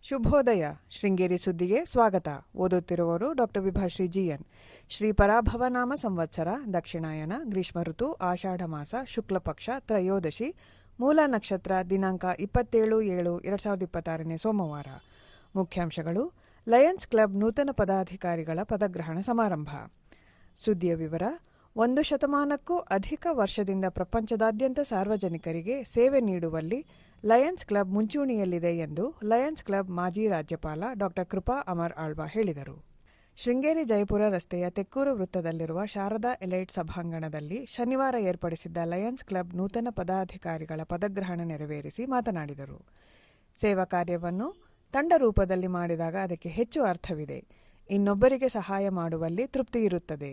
ಶುಭೋದಯ. ಶೃಂಗೇರಿ ಸುದ್ದಿಗೆ ಸ್ವಾಗತ. ಓದುತ್ತಿರುವವರು ಡಾಕ್ಟರ್ ವಿಭಾಶ್ರೀ ಜಿಎನ್. ಶ್ರೀ ಪರಾಭವನಾಮ ಸಂವತ್ಸರ ದಕ್ಷಿಣಾಯನ ಗ್ರೀಷ್ಮ ಋತು ಆಷಾಢ ಮಾಸ ಶುಕ್ಲ ಪಕ್ಷ ತ್ರಯೋದಶಿ ಮೂಲ ನಕ್ಷತ್ರ ದಿನಾಂಕ 27/7/2026 ಸೋಮವಾರ. ಮುಖ್ಯಾಂಶಗಳು: ಲಯನ್ಸ್ ಕ್ಲಬ್ ನೂತನ ಪದಾಧಿಕಾರಿಗಳ ಪದಗ್ರಹಣ ಸಮಾರಂಭ. ಸುದ್ದಿಯ ವಿವರ: 1 ಶತಮಾನಕ್ಕೂ ಅಧಿಕ ವರ್ಷದಿಂದ ಪ್ರಪಂಚದಾದ್ಯಂತ ಸಾರ್ವಜನಿಕರಿಗೆ ಸೇವೆ ನೀಡುವಲ್ಲಿ ಲಯನ್ಸ್ ಕ್ಲಬ್ ಮುಂಚೂಣಿಯಲ್ಲಿದೆ ಎಂದು ಲಯನ್ಸ್ ಕ್ಲಬ್ ಮಾಜಿ ರಾಜ್ಯಪಾಲ ಡಾ ಕೃಪಾ ಅಮರ್ ಆಳ್ವ ಹೇಳಿದರು. ಶೃಂಗೇರಿ ಜಯಪುರ ರಸ್ತೆಯ ತೆಕ್ಕೂರು ವೃತ್ತದಲ್ಲಿರುವ ಶಾರದಾ ಎಲೈಟ್ ಸಭಾಂಗಣದಲ್ಲಿ ಶನಿವಾರ ಏರ್ಪಡಿಸಿದ್ದ ಲಯನ್ಸ್ ಕ್ಲಬ್ ನೂತನ ಪದಾಧಿಕಾರಿಗಳ ಪದಗ್ರಹಣ ನೆರವೇರಿಸಿ ಮಾತನಾಡಿದರು. ಸೇವಾ ಕಾರ್ಯವನ್ನು ತಂಡ ರೂಪದಲ್ಲಿ ಮಾಡಿದಾಗ ಅದಕ್ಕೆ ಹೆಚ್ಚು ಅರ್ಥವಿದೆ. ಇನ್ನೊಬ್ಬರಿಗೆ ಸಹಾಯ ಮಾಡುವಲ್ಲಿ ತೃಪ್ತಿ ಇರುತ್ತದೆ.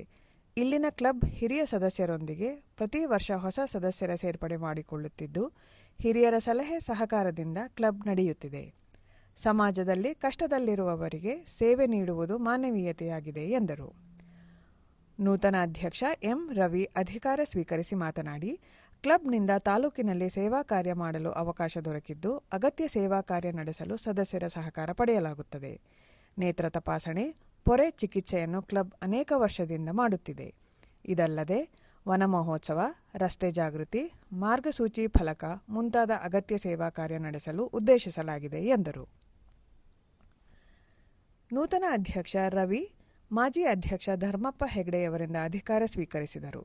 ಇಲ್ಲಿನ ಕ್ಲಬ್ ಹಿರಿಯ ಸದಸ್ಯರೊಂದಿಗೆ ಪ್ರತಿ ವರ್ಷ ಹೊಸ ಸದಸ್ಯರ ಸೇರ್ಪಡೆ ಮಾಡಿಕೊಳ್ಳುತ್ತಿದ್ದು, ಹಿರಿಯರ ಸಲಹೆ ಸಹಕಾರದಿಂದ ಕ್ಲಬ್ ನಡೆಯುತ್ತಿದೆ. ಸಮಾಜದಲ್ಲಿ ಕಷ್ಟದಲ್ಲಿರುವವರಿಗೆ ಸೇವೆ ನೀಡುವುದು ಮಾನವೀಯತೆಯಾಗಿದೆ ಎಂದರು. ನೂತನ ಅಧ್ಯಕ್ಷ ಎಂ ರವಿ ಅಧಿಕಾರ ಸ್ವೀಕರಿಸಿ ಮಾತನಾಡಿ, ಕ್ಲಬ್ನಿಂದ ತಾಲೂಕಿನಲ್ಲಿ ಸೇವಾ ಕಾರ್ಯ ಮಾಡಲು ಅವಕಾಶ ದೊರಕಿದ್ದು, ಅಗತ್ಯ ಸೇವಾ ಕಾರ್ಯ ನಡೆಸಲು ಸದಸ್ಯರ ಸಹಕಾರ ಪಡೆಯಲಾಗುತ್ತದೆ. ನೇತ್ರ ತಪಾಸಣೆ, ಪೊರೆ ಚಿಕಿತ್ಸೆಯನ್ನು ಕ್ಲಬ್ ಅನೇಕ ವರ್ಷದಿಂದ ಮಾಡುತ್ತಿದೆ. ಇದಲ್ಲದೆ ವನ ಮಹೋತ್ಸವ, ರಸ್ತೆ ಜಾಗೃತಿ, ಮಾರ್ಗಸೂಚಿ ಫಲಕ ಮುಂತಾದ ಅಗತ್ಯ ಸೇವಾ ಕಾರ್ಯ ನಡೆಸಲು ಉದ್ದೇಶಿಸಲಾಗಿದೆ ಎಂದರು. ನೂತನ ಅಧ್ಯಕ್ಷ ರವಿ ಮಾಜಿ ಅಧ್ಯಕ್ಷ ಧರ್ಮಪ್ಪ ಹೆಗ್ಡೆಯವರಿಂದ ಅಧಿಕಾರ ಸ್ವೀಕರಿಸಿದರು.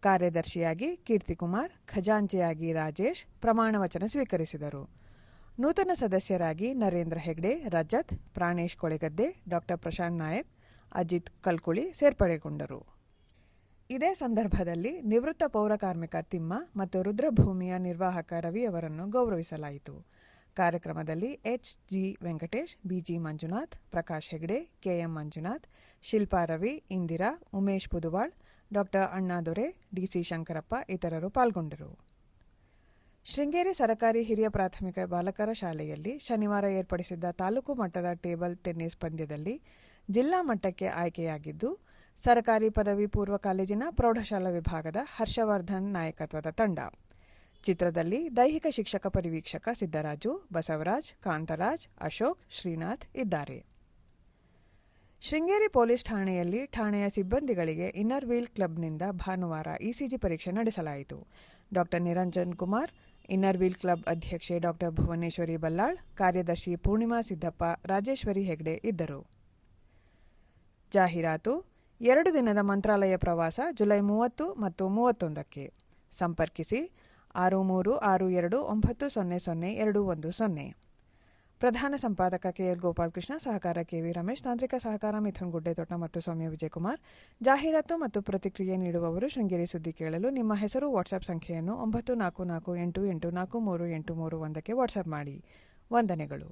ಕಾರ್ಯದರ್ಶಿಯಾಗಿ ಕೀರ್ತಿಕುಮಾರ್, ಖಜಾಂಚಿಯಾಗಿ ರಾಜೇಶ್ ಪ್ರಮಾಣ ವಚನ ಸ್ವೀಕರಿಸಿದರು. ನೂತನ ಸದಸ್ಯರಾಗಿ ನರೇಂದ್ರ ಹೆಗ್ಡೆ, ರಜತ್, ಪ್ರಾಣೇಶ್ ಕೊಳೆಗದ್ದೆ, ಡಾ ಪ್ರಶಾಂತ್ ನಾಯಕ್, ಅಜಿತ್ ಕಲ್ಕುಳಿ ಸೇರ್ಪಡೆಗೊಂಡರು. ಇದೇ ಸಂದರ್ಭದಲ್ಲಿ ನಿವೃತ್ತ ಪೌರ ಕಾರ್ಮಿಕ ತಿಮ್ಮ ಮತ್ತು ರುದ್ರಭೂಮಿಯ ನಿರ್ವಾಹಕ ರವಿ ಅವರನ್ನು ಗೌರವಿಸಲಾಯಿತು. ಕಾರ್ಯಕ್ರಮದಲ್ಲಿ ಎಚ್.ಜಿ. ವೆಂಕಟೇಶ್, ಬಿ.ಜಿ. ಮಂಜುನಾಥ್, ಪ್ರಕಾಶ್ ಹೆಗ್ಡೆ, ಕೆ.ಎಂ. ಮಂಜುನಾಥ್, ಶಿಲ್ಪಾ ರವಿ, ಇಂದಿರಾ, ಉಮೇಶ್ ಪುದುವಾಳ್, ಡಾ ಅಣ್ಣಾದೊರೆ, ಡಿ.ಸಿ. ಶಂಕರಪ್ಪ ಇತರರು ಪಾಲ್ಗೊಂಡರು. ಶೃಂಗೇರಿ ಸರಕಾರಿ ಹಿರಿಯ ಪ್ರಾಥಮಿಕ ಬಾಲಕರ ಶಾಲೆಯಲ್ಲಿ ಶನಿವಾರ ಏರ್ಪಡಿಸಿದ್ದ ತಾಲೂಕು ಮಟ್ಟದ ಟೇಬಲ್ ಟೆನ್ನಿಸ್ ಪಂದ್ಯದಲ್ಲಿ ಜಿಲ್ಲಾ ಮಟ್ಟಕ್ಕೆ ಆಯ್ಕೆಯಾಗಿದ್ದು, ಸರಕಾರಿ ಪದವಿ ಪೂರ್ವ ಕಾಲೇಜಿನ ಪ್ರೌಢಶಾಲಾ ವಿಭಾಗದ ಹರ್ಷವರ್ಧನ್ ನಾಯಕತ್ವದ ತಂಡ. ಚಿತ್ರದಲ್ಲಿ ದೈಹಿಕ ಶಿಕ್ಷಕ ಪರಿವೀಕ್ಷಕ ಸಿದ್ದರಾಜು, ಬಸವರಾಜ್, ಕಾಂತರಾಜ್, ಅಶೋಕ್, ಶ್ರೀನಾಥ್ ಇದ್ದಾರೆ. ಶೃಂಗೇರಿ ಪೊಲೀಸ್ ಠಾಣೆಯಲ್ಲಿ ಠಾಣೆಯ ಸಿಬ್ಬಂದಿಗಳಿಗೆ ಇನ್ನರ್ ವೀಲ್ ಕ್ಲಬ್ನಿಂದ ಭಾನುವಾರ ಇಸಿಜಿ ಪರೀಕ್ಷೆ ನಡೆಸಲಾಯಿತು. ಡಾ Niranjan Kumar, inner wheel club ಅಧ್ಯಕ್ಷೆ ಡಾ ಭುವನೇಶ್ವರಿ ಬಲ್ಲಾಳ್, ಕಾರ್ಯದರ್ಶಿ ಪೂರ್ಣಿಮಾ ಸಿದ್ದಪ್ಪ, ರಾಜೇಶ್ವರಿ ಹೆಗ್ಡೆ ಇದ್ದರು. ಜಾಹೀರಾತು: 2 ದಿನದ ಮಂತ್ರಾಲಯ ಪ್ರವಾಸ ಜುಲೈ 30 ಮತ್ತು 31ಕ್ಕೆ. ಸಂಪರ್ಕಿಸಿ 6362900210. ಪ್ರಧಾನ ಸಂಪಾದಕ ಕೆಎಲ್ ಗೋಪಾಲಕೃಷ್ಣ, ಸಹಕಾರ ಕೆವಿ ರಮೇಶ್, ತಾಂತ್ರಿಕ ಸಹಕಾರ ಮಿಥುನ್ ಗುಡ್ಡೆತೋಟ ಮತ್ತು ಸೌಮ್ಯ ವಿಜಯಕುಮಾರ್. ಜಾಹೀರಾತು ಮತ್ತು ಪ್ರತಿಕ್ರಿಯೆ ನೀಡುವವರು ಶೃಂಗೇರಿ ಸುದ್ದಿ ಕೇಳಲು ನಿಮ್ಮ ಹೆಸರು, ವಾಟ್ಸ್ಆಪ್ ಸಂಖ್ಯೆಯನ್ನು 9448884381ಕ್ಕೆ ವಾಟ್ಸ್ಆಪ್ ಮಾಡಿ. ವಂದನೆಗಳು.